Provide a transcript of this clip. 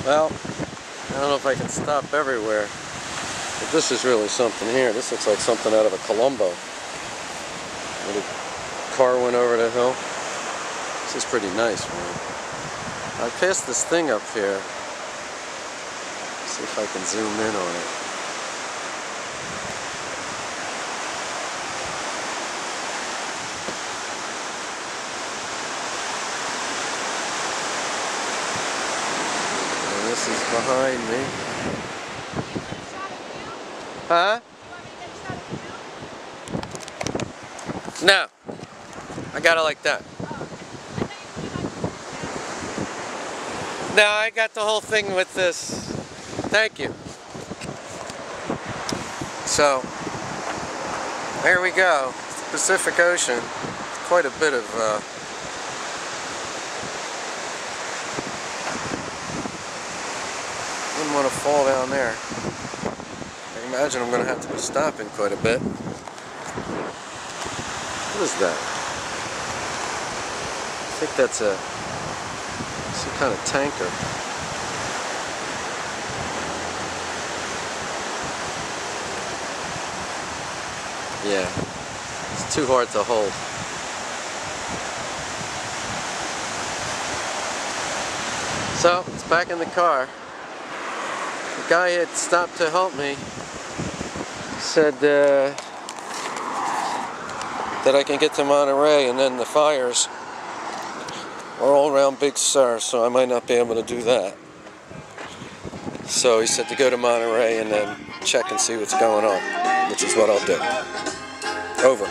Well, I don't know if I can stop everywhere, but this is really something here. This looks like something out of a Columbo. Where the car went over the hill. This is pretty nice, man. I passed this thing up here. Let's see if I can zoom in on it. This is behind me. Huh? No. I got it like that. No, I got the whole thing with this. Thank you. So, there we go. The Pacific Ocean. Quite a bit of wouldn't want to fall down there. I imagine I'm going to have to be stopping quite a bit. What is that? I think that's some kind of tanker. Yeah, it's too hard to hold. So, it's back in the car. The guy had stopped to help me. Said that I can get to Monterey, and then the fires are all around Big Sur, so I might not be able to do that. So he said to go to Monterey and then check and see what's going on, which is what I'll do. Over.